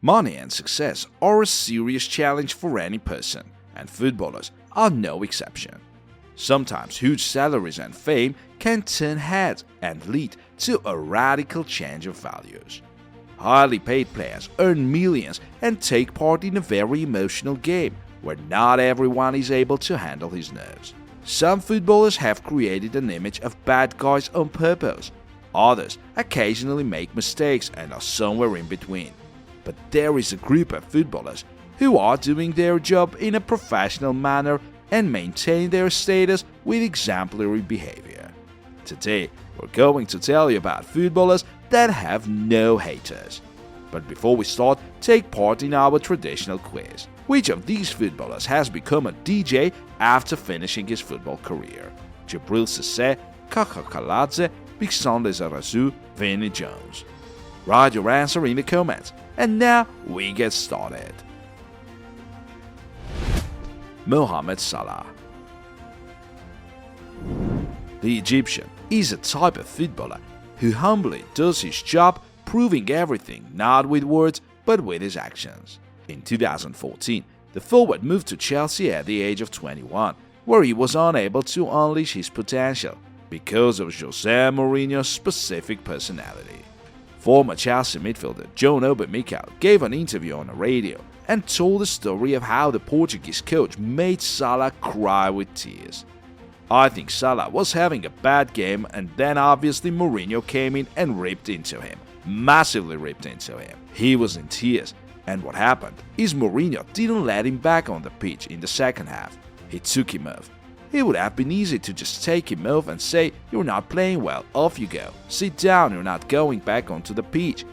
Money and success are a serious challenge for any person, and footballers are no exception. Sometimes huge salaries and fame can turn heads and lead to a radical change of values. Highly paid players earn millions and take part in a very emotional game where not everyone is able to handle his nerves. Some footballers have created an image of bad guys on purpose. Others occasionally make mistakes and are somewhere in between. But there is a group of footballers who are doing their job in a professional manner and maintain their status with exemplary behavior. Today, we're going to tell you about footballers that have no haters. But before we start, take part in our traditional quiz. Which of these footballers has become a DJ after finishing his football career? Jabril Cissé, Kaka Kaladze, Bixon Lizarazu, Vinnie Jones. Write your answer in the comments. And now we get started. Mohamed Salah. The Egyptian is a type of footballer who humbly does his job, proving everything not with words but with his actions. In 2014, the forward moved to Chelsea at the age of 21, where he was unable to unleash his potential because of Jose Mourinho's specific personality. Former Chelsea midfielder John Obi Mikel gave an interview on the radio and told the story of how the Portuguese coach made Salah cry with tears. I think Salah was having a bad game, and then obviously Mourinho came in and ripped into him. Massively ripped into him. He was in tears, and what happened is Mourinho didn't let him back on the pitch in the second half. He took him off. It would have been easy to just take him off and say, "You're not playing well, off you go. Sit down, you're not going back onto the pitch."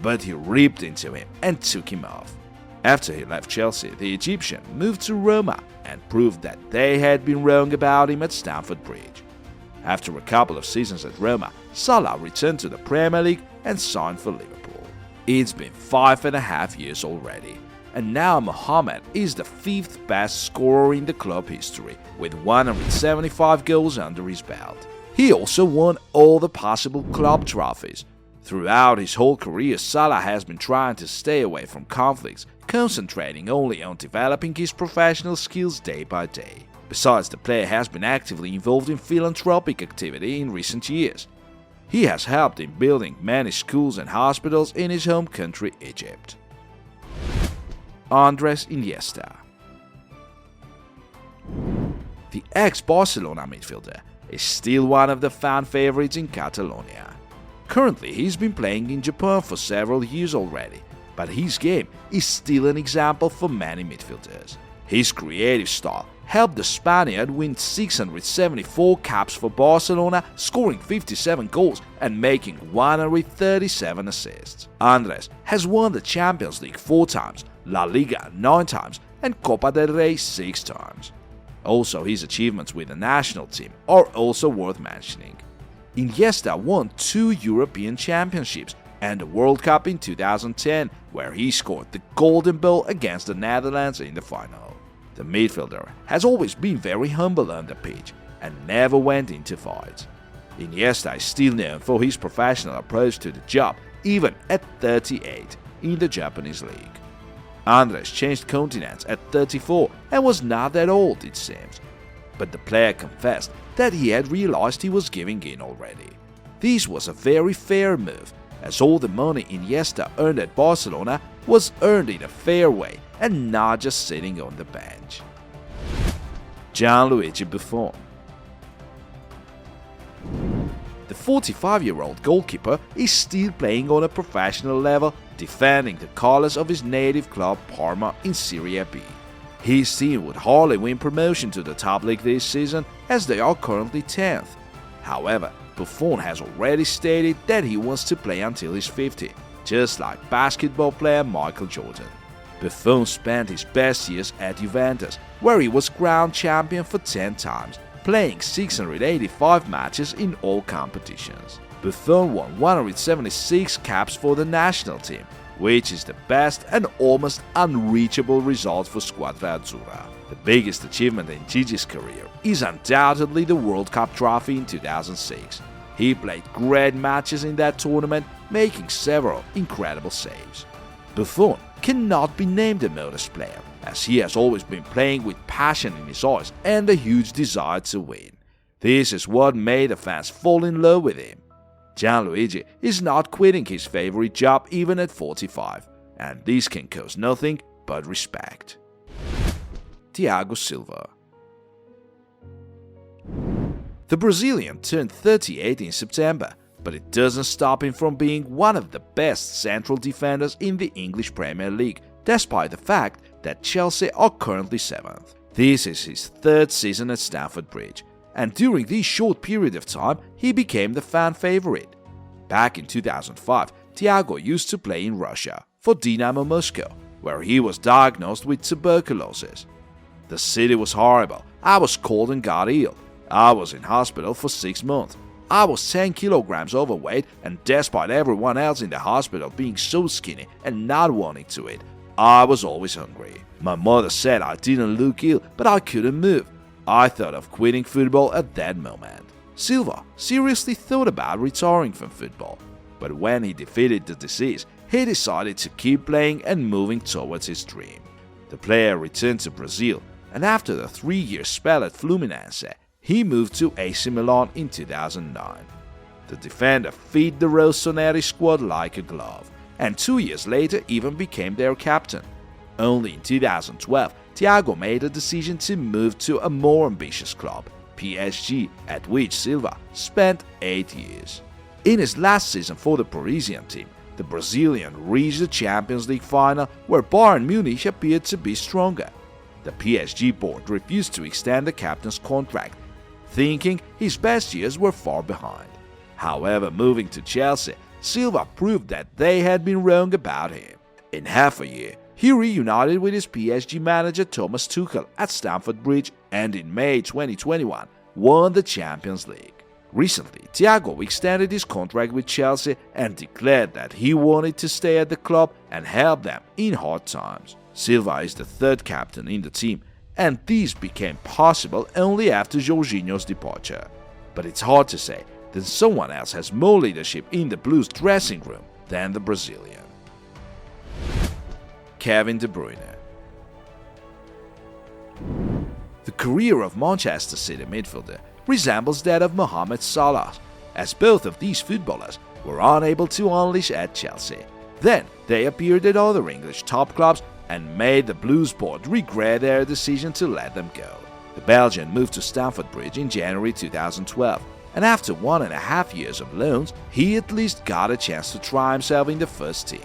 But he ripped into him and took him off. After he left Chelsea, the Egyptian moved to Roma and proved that they had been wrong about him at Stamford Bridge. After a couple of seasons at Roma, Salah returned to the Premier League and signed for Liverpool. It's been 5.5 years already, and now Mohamed is the 5th best scorer in the club history, with 175 goals under his belt. He also won all the possible club trophies. Throughout his whole career, Salah has been trying to stay away from conflicts, concentrating only on developing his professional skills day by day. Besides, the player has been actively involved in philanthropic activity in recent years. He has helped in building many schools and hospitals in his home country, Egypt. Andres Iniesta. The ex-Barcelona midfielder is still one of the fan favorites in Catalonia. Currently, he's been playing in Japan for several years already, but his game is still an example for many midfielders. His creative style helped the Spaniard win 674 caps for Barcelona, scoring 57 goals and making 137 assists. Andres has won the Champions League 4 times, La Liga 9 times, and Copa del Rey 6 times. Also, his achievements with the national team are also worth mentioning. Iniesta won 2 European Championships and a World Cup in 2010, where he scored the Golden Ball against the Netherlands in the final. The midfielder has always been very humble on the pitch and never went into fights. Iniesta is still known for his professional approach to the job, even at 38 in the Japanese league. Andres changed continents at 34 and was not that old, it seems. But the player confessed that he had realized he was giving in already. This was a very fair move, as all the money Iniesta earned at Barcelona was earned in a fair way and not just sitting on the bench. Gianluigi Buffon. The 45-year-old goalkeeper is still playing on a professional level, defending the colours of his native club Parma in Serie B. His team would hardly win promotion to the top league this season, as they are currently 10th. However, Buffon has already stated that he wants to play until he's 50, just like basketball player Michael Jordan. Buffon spent his best years at Juventus, where he was crowned champion for 10 times, playing 685 matches in all competitions. Buffon won 176 caps for the national team, which is the best and almost unreachable result for Squadra Azzurra. The biggest achievement in Gigi's career is undoubtedly the World Cup trophy in 2006. He played great matches in that tournament, making several incredible saves. Buffon cannot be named a modest player, as he has always been playing with passion in his eyes and a huge desire to win. This is what made the fans fall in love with him. Gianluigi is not quitting his favorite job even at 45, and this can cause nothing but respect. Thiago Silva. The Brazilian turned 38 in September, but it doesn't stop him from being one of the best central defenders in the English Premier League, despite the fact that Chelsea are currently 7th. This is his 3rd season at Stamford Bridge, and during this short period of time, he became the fan favorite. Back in 2005, Thiago used to play in Russia for Dynamo Moscow, where he was diagnosed with tuberculosis. The city was horrible. I was cold and got ill. I was in hospital for 6 months. I was 10 kilograms overweight, and despite everyone else in the hospital being so skinny and not wanting to eat, I was always hungry. My mother said I didn't look ill, but I couldn't move. I thought of quitting football at that moment. Silva seriously thought about retiring from football, but when he defeated the disease, he decided to keep playing and moving towards his dream. The player returned to Brazil, and after the 3-year spell at Fluminense, he moved to AC Milan in 2009. The defender fit the Rossoneri squad like a glove, and 2 years later even became their captain. Only in 2012, Thiago made a decision to move to a more ambitious club, PSG, at which Silva spent 8 years. In his last season for the Parisian team, the Brazilian reached the Champions League final where Bayern Munich appeared to be stronger. The PSG board refused to extend the captain's contract, thinking his best years were far behind. However, moving to Chelsea, Silva proved that they had been wrong about him. In half a year, he reunited with his PSG manager Thomas Tuchel at Stamford Bridge and in May 2021 won the Champions League. Recently, Thiago extended his contract with Chelsea and declared that he wanted to stay at the club and help them in hard times. Silva is the 3rd captain in the team, and this became possible only after Jorginho's departure. But it's hard to say that someone else has more leadership in the Blues dressing room than the Brazilian. Kevin De Bruyne. The career of Manchester City midfielder resembles that of Mohamed Salah, as both of these footballers were unable to unleash at Chelsea. Then they appeared at other English top clubs and made the Blues board regret their decision to let them go. The Belgian moved to Stamford Bridge in January 2012, and after 1.5 years of loans, he at least got a chance to try himself in the first team.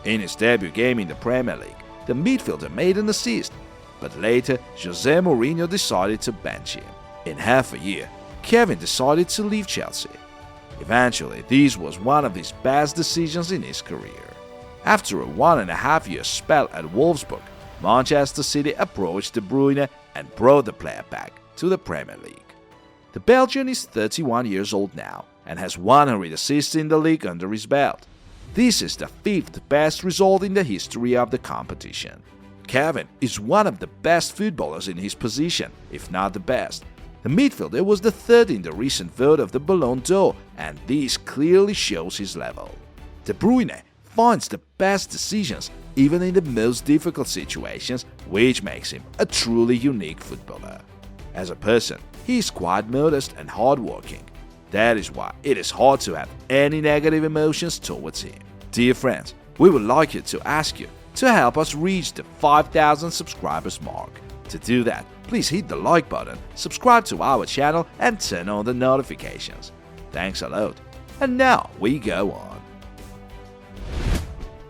In his debut game in the Premier League, the midfielder made an assist, but later Jose Mourinho decided to bench him. In half a year, Kevin decided to leave Chelsea. Eventually, this was one of his best decisions in his career. After a 1.5-year spell at Wolfsburg, Manchester City approached De Bruyne and brought the player back to the Premier League. The Belgian is 31 years old now and has 100 assists in the league under his belt. This is the 5th best result in the history of the competition. Kevin is one of the best footballers in his position, if not the best. The midfielder was the 3rd in the recent vote of the Ballon d'Or, and this clearly shows his level. De Bruyne finds the best decisions even in the most difficult situations, which makes him a truly unique footballer. As a person, he is quite modest and hardworking. That is why it is hard to have any negative emotions towards him. Dear friends, we would like you to ask you to help us reach the 5,000 subscribers mark. To do that, please hit the like button, subscribe to our channel and turn on the notifications. Thanks a lot. And now we go on.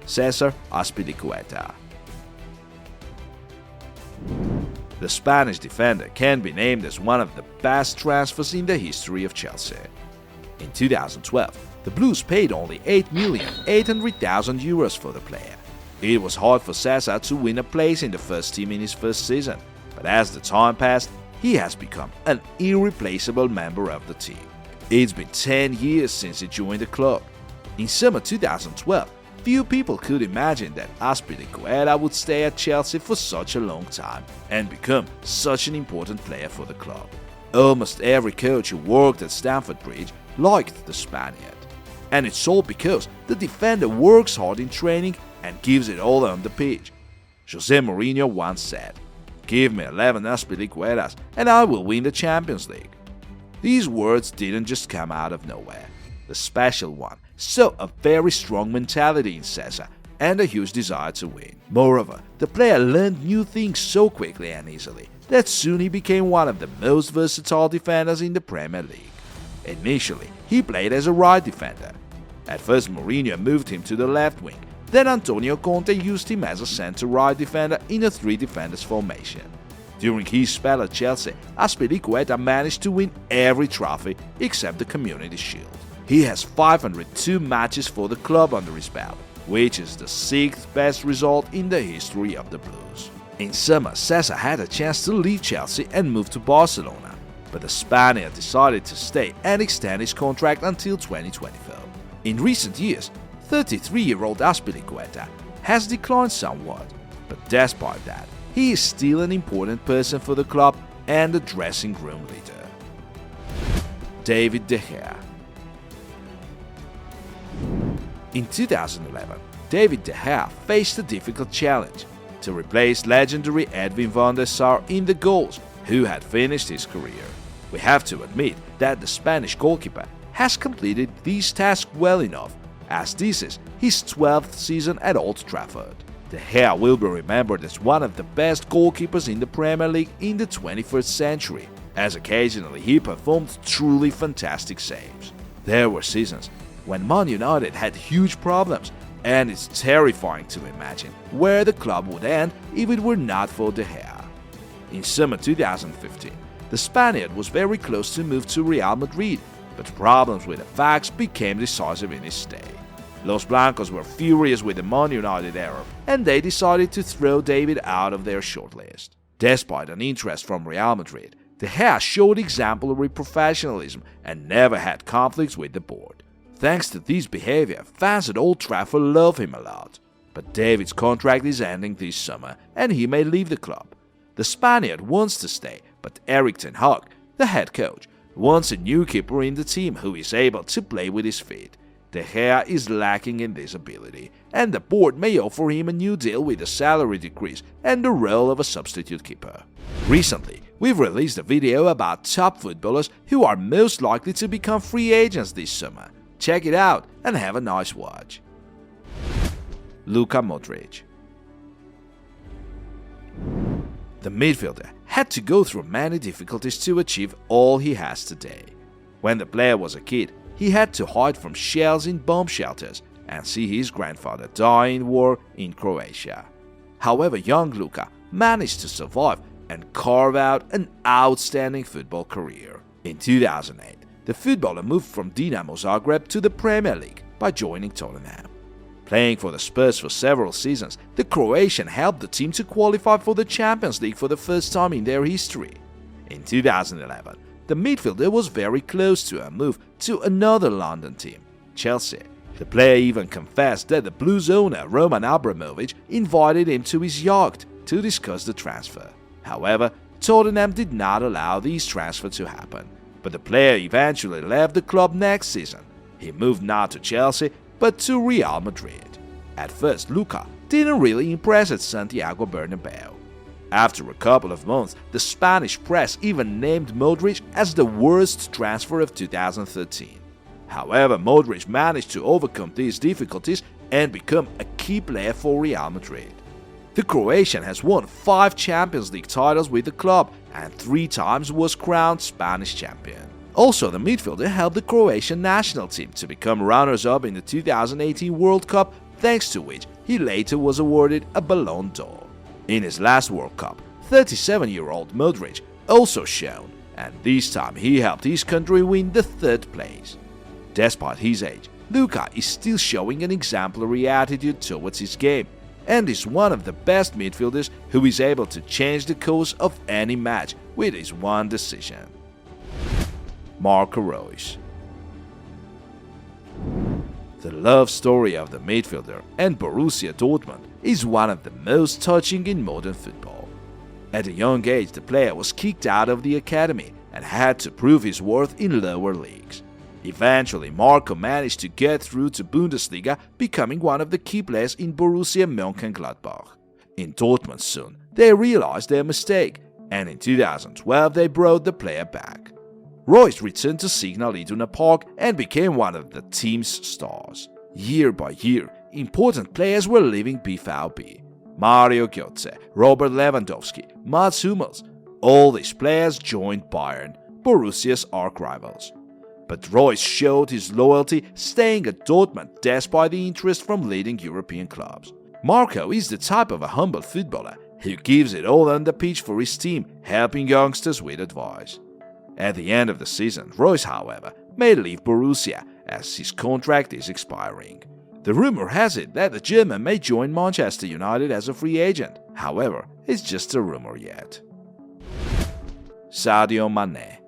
Cesar Azpilicueta. The Spanish defender can be named as one of the best transfers in the history of Chelsea. In 2012, the Blues paid only €800,000 for the player. It was hard for Cesar to win a place in the first team in his first season, but as the time passed, he has become an irreplaceable member of the team. It's been 10 years since he joined the club. In summer 2012, few people could imagine that Azpilicueta would stay at Chelsea for such a long time and become such an important player for the club. Almost every coach who worked at Stamford Bridge liked the Spaniard. And it's all because the defender works hard in training and gives it all on the pitch. Jose Mourinho once said, "Give me 11 Azpilicuetas and I will win the Champions League." These words didn't just come out of nowhere. The special one saw a very strong mentality in Cesar and a huge desire to win. Moreover, the player learned new things so quickly and easily that soon he became one of the most versatile defenders in the Premier League. Initially, he played as a right defender. At first, Mourinho moved him to the left wing, then Antonio Conte used him as a centre-right defender in a three-defenders formation. During his spell at Chelsea, Azpilicueta managed to win every trophy except the Community Shield. He has 502 matches for the club under his belt, which is the 6th best result in the history of the Blues. In summer, Cesar had a chance to leave Chelsea and move to Barcelona, but the Spaniard decided to stay and extend his contract until 2024. In recent years, 33-year-old Azpilicueta has declined somewhat, but despite that, he is still an important person for the club and a dressing room leader. David De Gea. In 2011, David De Gea faced a difficult challenge to replace legendary Edwin van der Sar in the goals, who had finished his career. We have to admit that the Spanish goalkeeper has completed this task well enough, as this is his 12th season at Old Trafford. De Gea will be remembered as one of the best goalkeepers in the Premier League in the 21st century, as occasionally he performed truly fantastic saves. There were seasons when Man United had huge problems, and it's terrifying to imagine where the club would end if it were not for De Gea. In summer 2015, the Spaniard was very close to move to Real Madrid, but problems with the facts became decisive in his stay. Los Blancos were furious with the Man United error, and they decided to throw David out of their shortlist. Despite an interest from Real Madrid, De Gea showed exemplary professionalism and never had conflicts with the board. Thanks to this behavior, fans at Old Trafford love him a lot. But David's contract is ending this summer and he may leave the club. The Spaniard wants to stay, but Erik ten Hag, the head coach, wants a new keeper in the team who is able to play with his feet. De Gea is lacking in this ability, and the board may offer him a new deal with a salary decrease and the role of a substitute keeper. Recently, we've released a video about top footballers who are most likely to become free agents this summer. Check it out and have a nice watch. Luka Modric. The midfielder had to go through many difficulties to achieve all he has today. When the player was a kid, he had to hide from shells in bomb shelters and see his grandfather die in war in Croatia. However, young Luka managed to survive and carve out an outstanding football career. In 2008, the footballer moved from Dinamo Zagreb to the Premier League by joining Tottenham. Playing for the Spurs for several seasons, the Croatian helped the team to qualify for the Champions League for the first time in their history. In 2011, the midfielder was very close to a move to another London team, Chelsea. The player even confessed that the Blues owner Roman Abramovich invited him to his yacht to discuss the transfer. However, Tottenham did not allow this transfer to happen, but the player eventually left the club next season. He moved not to Chelsea, but to Real Madrid. At first, Luka didn't really impress at Santiago Bernabeu. After a couple of months, the Spanish press even named Modric as the worst transfer of 2013. However, Modric managed to overcome these difficulties and become a key player for Real Madrid. The Croatian has won 5 Champions League titles with the club and 3 times was crowned Spanish champion. Also, the midfielder helped the Croatian national team to become runners-up in the 2018 World Cup, thanks to which he later was awarded a Ballon d'Or. In his last World Cup, 37-year-old Modric also shone, and this time he helped his country win the 3rd place. Despite his age, Luka is still showing an exemplary attitude towards his game, and is one of the best midfielders who is able to change the course of any match with his one decision. Marco Reus. The love story of the midfielder and Borussia Dortmund is one of the most touching in modern football. At a young age, the player was kicked out of the academy and had to prove his worth in lower leagues. Eventually, Marco managed to get through to Bundesliga, becoming one of the key players in Borussia Mönchengladbach. In Dortmund soon, they realized their mistake, and in 2012 they brought the player back. Royce returned to Signal Iduna Park and became one of the team's stars. Year by year, important players were leaving BVB. Mario Götze, Robert Lewandowski, Mats Hummels. All these players joined Bayern, Borussia's arch-rivals. But Royce showed his loyalty, staying at Dortmund despite the interest from leading European clubs. Marco is the type of a humble footballer who gives it all on the pitch for his team, helping youngsters with advice. At the end of the season, Royce, however, may leave Borussia as his contract is expiring. The rumor has it that the German may join Manchester United as a free agent. However, it's just a rumor yet. Sadio Mane.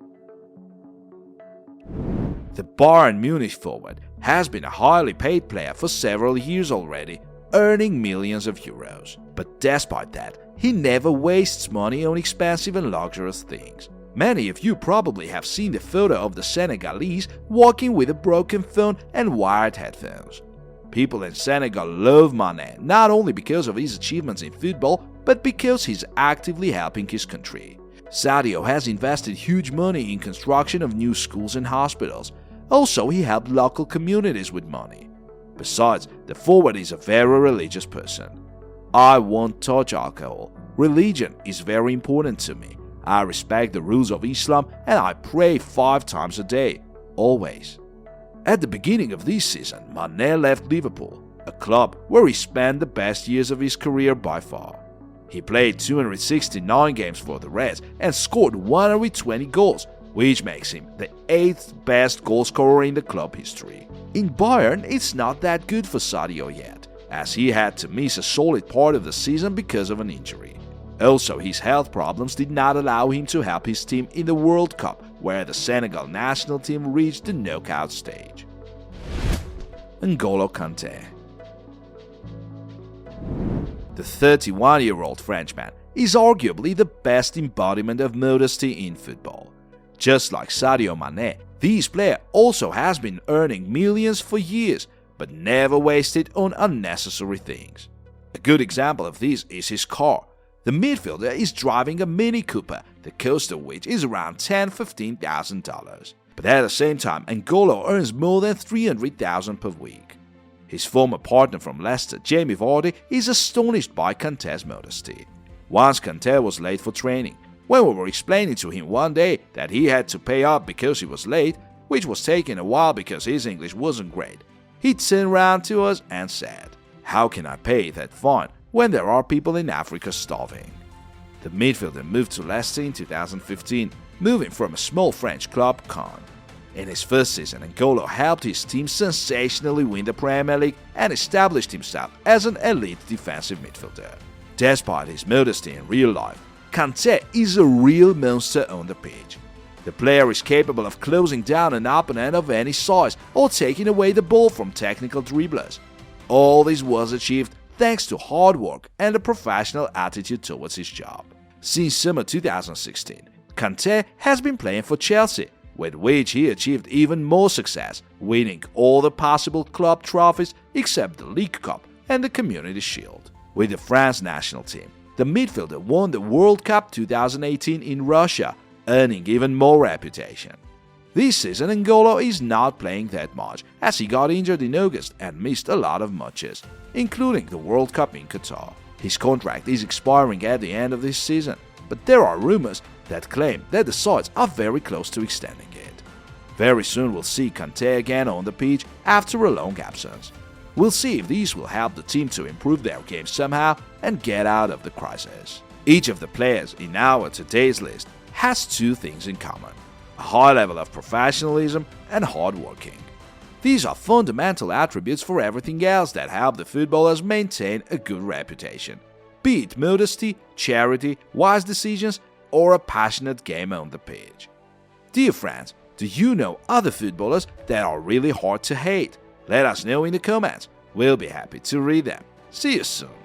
The Bayern Munich forward has been a highly paid player for several years already, earning millions of euros. But despite that, he never wastes money on expensive and luxurious things. Many of you probably have seen the photo of the Senegalese walking with a broken phone and wired headphones. People in Senegal love Mane not only because of his achievements in football, but because he's actively helping his country. Sadio has invested huge money in construction of new schools and hospitals. Also, he helped local communities with money. Besides, the forward is a very religious person. I won't touch alcohol. Religion is very important to me. I respect the rules of Islam and I pray 5 times a day, always. At the beginning of this season, Mane left Liverpool, a club where he spent the best years of his career by far. He played 269 games for the Reds and scored 120 goals, which makes him the 8th best goalscorer in the club history. In Bayern, it's not that good for Sadio yet, as he had to miss a solid part of the season because of an injury. Also, his health problems did not allow him to help his team in the World Cup, where the Senegal national team reached the knockout stage. N'Golo Kanté. The 31-year-old Frenchman is arguably the best embodiment of modesty in football. Just like Sadio Mane, this player also has been earning millions for years, but never wasted on unnecessary things. A good example of this is his car. The midfielder is driving a Mini Cooper, the cost of which is around $10,000–$15,000. But at the same time, N'Golo earns more than $300,000 per week. His former partner from Leicester, Jamie Vardy, is astonished by Kanté's modesty. Once Kanté was late for training. When we were explaining to him one day that he had to pay up because he was late, which was taking a while because his English wasn't great, he turned around to us and said, "How can I pay that fine when there are people in Africa starving?" The midfielder moved to Leicester in 2015, moving from a small French club, Caen. In his first season, N'Golo helped his team sensationally win the Premier League and established himself as an elite defensive midfielder. Despite his modesty in real life, Kanté is a real monster on the pitch. The player is capable of closing down an opponent of any size or taking away the ball from technical dribblers. All this was achieved thanks to hard work and a professional attitude towards his job. Since summer 2016, Kanté has been playing for Chelsea, with which he achieved even more success, winning all the possible club trophies except the League Cup and the Community Shield. With the France national team, the midfielder won the World Cup 2018 in Russia, earning even more reputation. This season, N'Golo is not playing that much, as he got injured in August and missed a lot of matches, including the World Cup in Qatar. His contract is expiring at the end of this season, but there are rumors that claim that the sides are very close to extending it. Very soon we'll see Kanté again on the pitch after a long absence. We'll see if these will help the team to improve their game somehow and get out of the crisis. Each of the players in our today's list has 2 things in common: a high level of professionalism and hard working. These are fundamental attributes for everything else that help the footballers maintain a good reputation, be it modesty, charity, wise decisions, or a passionate game on the pitch. Dear friends, do you know other footballers that are really hard to hate? Let us know in the comments. We'll be happy to read them. See you soon.